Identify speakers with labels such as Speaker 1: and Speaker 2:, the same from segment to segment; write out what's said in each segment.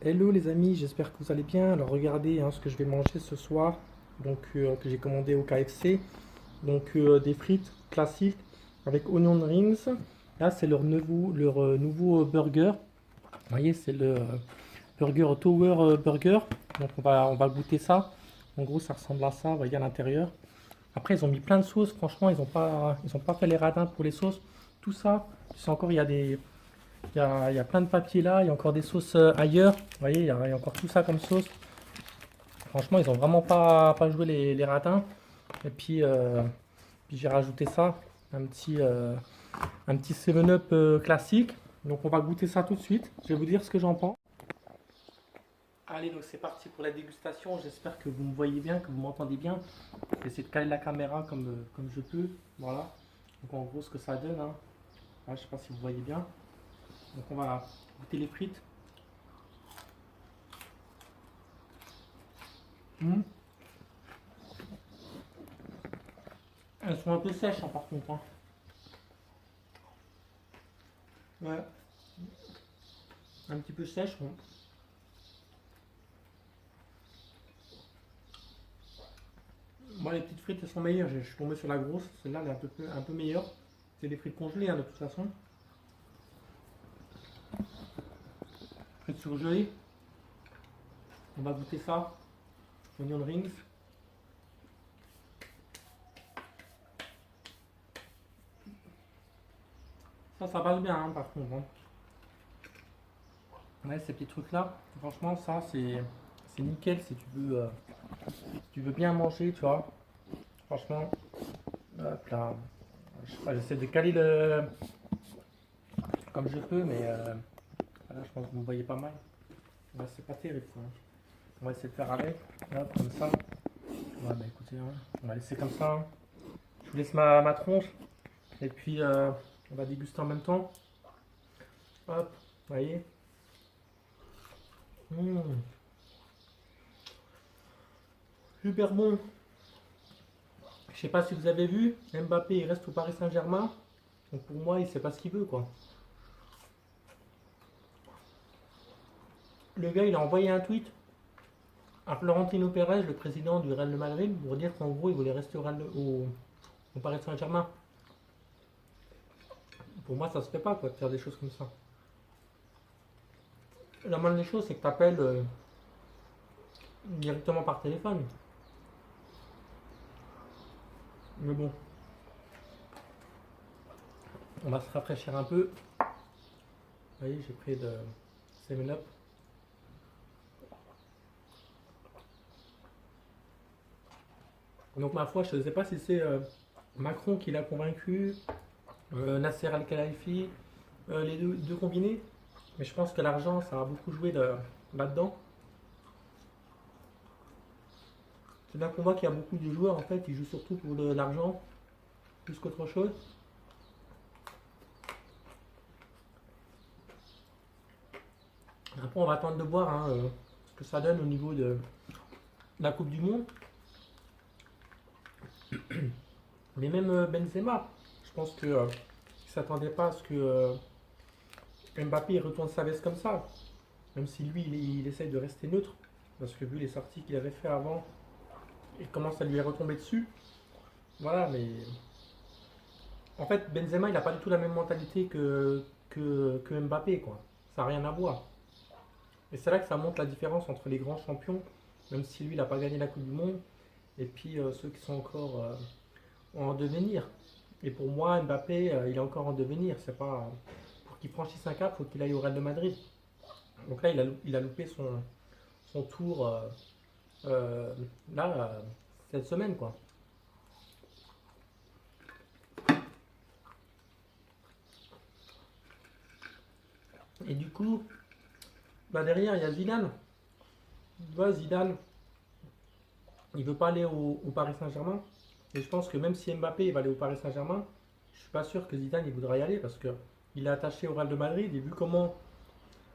Speaker 1: Hello les amis, j'espère que vous allez bien. Alors regardez ce que je vais manger ce soir, que j'ai commandé au KFC. Des frites classiques avec onion rings. Là c'est leur nouveau burger. Vous voyez c'est le burger Tower Burger. Donc on va goûter ça. En gros ça ressemble à ça, vous voyez à l'intérieur. Après ils ont mis plein de sauces, franchement ils ont pas fait les radins pour les sauces. Tout ça, c'est encore il y a plein de papiers là, il y a encore des sauces ailleurs. Vous voyez, il y a encore tout ça comme sauce. Franchement, ils ont vraiment pas joué les radins. Et puis j'ai rajouté ça, un petit 7-Up classique. Donc on va goûter ça tout de suite. Je vais vous dire ce que j'en pense. Allez, donc c'est parti pour la dégustation. J'espère que vous me voyez bien, que vous m'entendez bien. Je vais essayer de caler la caméra comme je peux. Voilà. Donc en gros, ce que ça donne, hein. Là, je sais pas si vous voyez bien. Donc on va goûter les frites. Hmm. Elles sont un peu sèches par contre, hein. Ouais, un petit peu sèches. Bon. Moi, les petites frites, elles sont meilleures. Je suis tombé sur la grosse. Celle-là, elle est un peu meilleure. C'est des frites congelées, hein, de toute façon. Frites surgelées. On va goûter ça. Onion rings. Ça passe bien, hein, par contre, hein. Ouais, ces petits trucs-là, franchement, ça, c'est nickel si tu veux bien manger, tu vois. Franchement, hop là. Je sais pas, j'essaie de caler comme je peux, mais là, je pense que vous me voyez pas mal. Ouais, c'est pas terrible, quoi. On va essayer de faire avec. Hop, comme ça. Ouais, bah écoutez, hein, on va laisser comme ça, hein. Je vous laisse ma tronche. Et puis, on va déguster en même temps. Hop, vous voyez. Mmh, super bon. Je sais pas si vous avez vu, Mbappé il reste au Paris Saint-Germain. Donc pour moi, il sait pas ce qu'il veut, quoi. Le gars, il a envoyé un tweet à Florentino Pérez, le président du Real de Madrid, pour dire qu'en gros, il voulait rester au Paris Saint-Germain. Pour moi, ça se fait pas, quoi, de faire des choses comme ça. La moindre des choses, c'est que tu appelles directement par téléphone. Mais bon, on va se rafraîchir un peu. Vous voyez, j'ai pris de 7-Up. Donc ma foi, je ne sais pas si c'est Macron qui l'a convaincu, Nasser Al-Khelaifi, les deux combinés. Mais je pense que l'argent, ça a beaucoup joué là-dedans. C'est bien qu'on voit qu'il y a beaucoup de joueurs, en fait, ils jouent surtout pour l'argent, plus qu'autre chose. Après, on va attendre de voir, hein, ce que ça donne au niveau de la Coupe du Monde. Mais même Benzema, je pense que ne s'attendait pas à ce que Mbappé retourne sa veste comme ça. Même si lui, il essaye de rester neutre. Parce que vu les sorties qu'il avait fait avant, il commence à lui retomber dessus. Voilà, mais en fait, Benzema, il n'a pas du tout la même mentalité que Mbappé, quoi. Ça n'a rien à voir. Et c'est là que ça montre la différence entre les grands champions, même si lui, il n'a pas gagné la Coupe du Monde, et puis ceux qui sont encore en devenir. Et pour moi, Mbappé, il est encore en devenir. C'est pas pour qu'il franchisse un cap, il faut qu'il aille au Real de Madrid. Donc là, il a loupé son tour euh, là cette semaine, quoi. Et du coup, bah derrière, il y a Zidane. Tu vois, Zidane, il veut pas aller au Paris Saint-Germain. Et je pense que même si Mbappé va aller au Paris Saint-Germain, je suis pas sûr que Zidane il voudra y aller parce que il est attaché au Real de Madrid. Et vu comment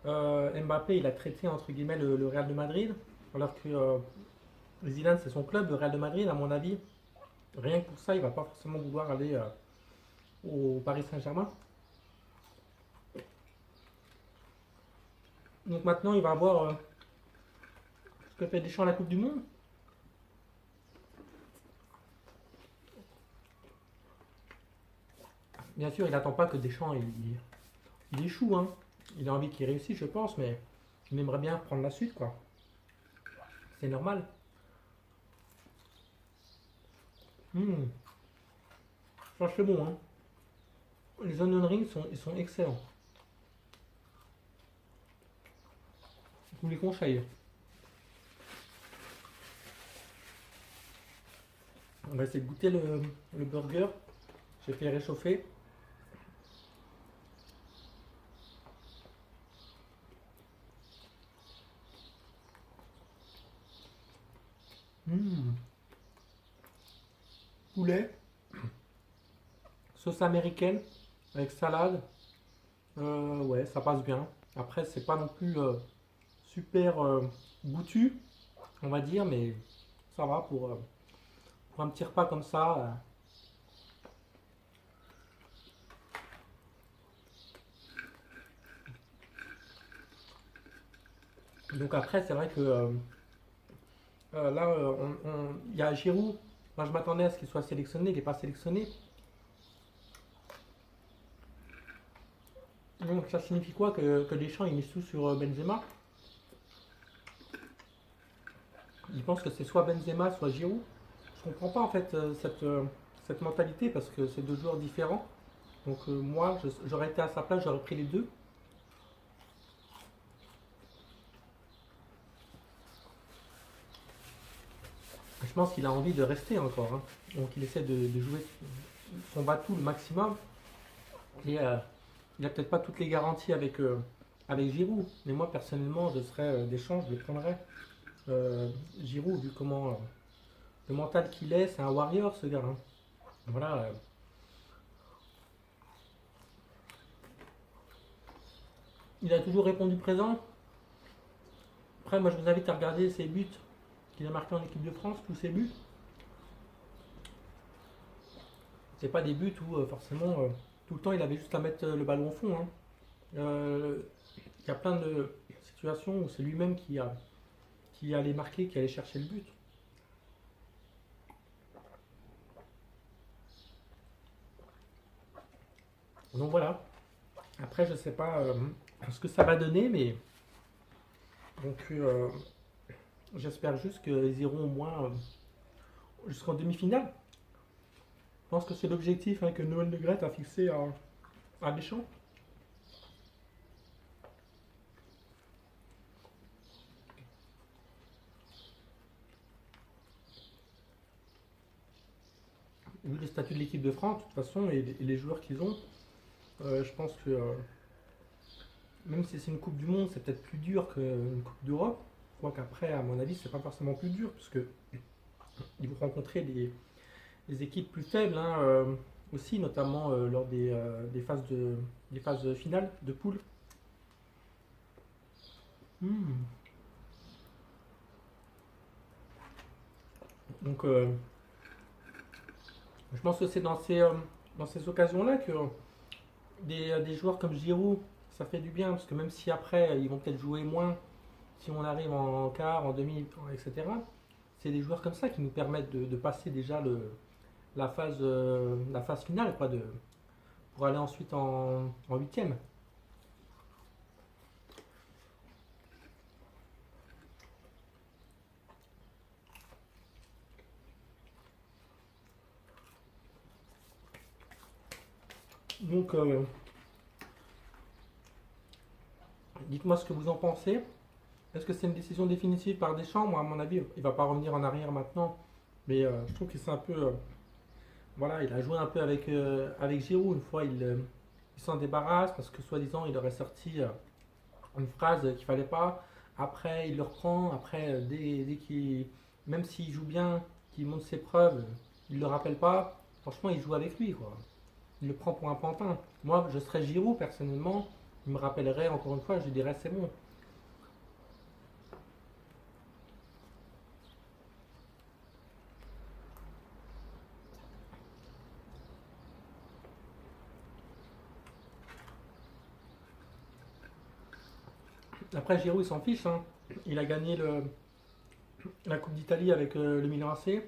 Speaker 1: Mbappé il a traité entre guillemets le Real de Madrid, alors que Zidane c'est son club, le Real de Madrid, à mon avis, rien que pour ça, il va pas forcément vouloir aller au Paris Saint-Germain. Donc maintenant, il va avoir ce que fait Deschamps à la Coupe du Monde. Bien sûr, il n'attend pas que Deschamps il échoue. Hein. Il a envie qu'il réussisse, je pense, mais il aimerait bien prendre la suite, quoi. C'est normal. Mmh, ça c'est bon, hein. Les onion rings ils sont excellents. Je vous les conseille. On va essayer de goûter le burger. J'ai fait réchauffer. Mmh, poulet, sauce américaine avec salade. Ouais, ça passe bien. Après, c'est pas non plus super goûtu, on va dire, mais ça va pour un petit repas comme ça. Donc après, c'est vrai que là, il y a Giroud. Moi, je m'attendais à ce qu'il soit sélectionné. Il n'est pas sélectionné. Donc ça signifie quoi que Deschamps il mise tout sur Benzema? Il pense que c'est soit Benzema, soit Giroud. Je comprends pas en fait cette mentalité parce que c'est deux joueurs différents. Donc moi, j'aurais été à sa place, j'aurais pris les deux. Je pense qu'il a envie de rester encore. Hein. Donc il essaie de jouer son batou le maximum. Et il n'a peut-être pas toutes les garanties avec Giroud. Mais moi personnellement, je serais Deschamps, je le prendrais. Giroud, vu comment le mental qu'il est, c'est un warrior ce gars. Hein. Voilà. Il a toujours répondu présent. Après, moi je vous invite à regarder ses buts qu'il a marqués en équipe de France, tous ses buts. C'est pas des buts où forcément tout le temps il avait juste à mettre le ballon au fond. Hein. Il y a plein de situations où c'est lui-même qui allait marquer, qui allait chercher le but. Donc voilà. Après, je sais pas ce que ça va donner, mais donc j'espère juste qu'ils iront au moins jusqu'en demi-finale. Je pense que c'est l'objectif hein, que Noël Le Graët a fixé à Deschamps. Vu le statut de l'équipe de France, de toute façon, et les joueurs qu'ils ont, je pense que même si c'est une Coupe du Monde, c'est peut-être plus dur qu'une Coupe d'Europe. Je crois qu'après, à mon avis, c'est pas forcément plus dur, parce que ils vont rencontrer des équipes plus faibles hein, aussi, notamment lors des phases finales de poule. Hmm. Donc, je pense que c'est dans ces occasions-là que des joueurs comme Giroud, ça fait du bien, parce que même si après, ils vont peut-être jouer moins, si on arrive en quart, en demi, etc., c'est des joueurs comme ça qui nous permettent de passer déjà la phase finale, quoi, pour aller ensuite en huitième. Donc, dites-moi ce que vous en pensez. Est-ce que c'est une décision définitive par Deschamps? Moi, à mon avis, il ne va pas revenir en arrière maintenant. Mais je trouve que c'est un peu. Voilà, il a joué un peu avec Giroud. Une fois, il s'en débarrasse parce que, soi-disant, il aurait sorti une phrase qu'il fallait pas. Après, il le reprend. Après, dès qu'il. Même s'il joue bien, qu'il montre ses preuves, il ne le rappelle pas. Franchement, il joue avec lui, quoi. Il le prend pour un pantin. Moi, je serais Giroud, personnellement. Il me rappellerait encore une fois, je lui dirais c'est bon. Après, Giroud, il s'en fiche, hein. Il a gagné la Coupe d'Italie avec le Milan AC.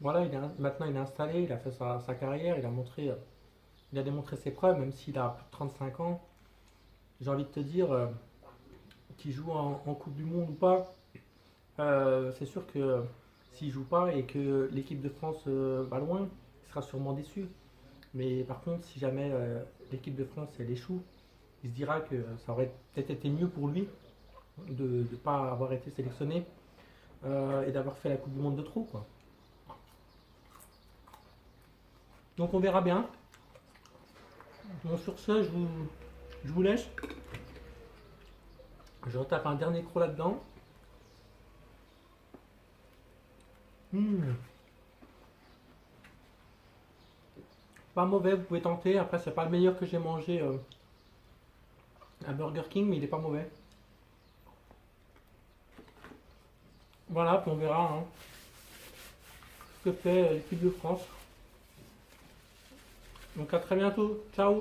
Speaker 1: Voilà, maintenant il est installé, il a fait sa carrière, il a démontré ses preuves, même s'il a plus de 35 ans. J'ai envie de te dire, qu'il joue en Coupe du Monde ou pas, c'est sûr que s'il joue pas et que l'équipe de France va loin, il sera sûrement déçu. Mais par contre, si jamais l'équipe de France elle échoue, il se dira que ça aurait peut-être été mieux pour lui de ne pas avoir été sélectionné et d'avoir fait la Coupe du Monde de trop, quoi. Donc on verra bien. Bon, sur ce, je vous laisse. Je retape un dernier croc là-dedans. Hmm, pas mauvais, vous pouvez tenter. Après, c'est pas le meilleur que j'ai mangé à Burger King, mais il est pas mauvais. Voilà, puis on verra hein, ce que fait l'équipe de France. Donc à très bientôt. Ciao!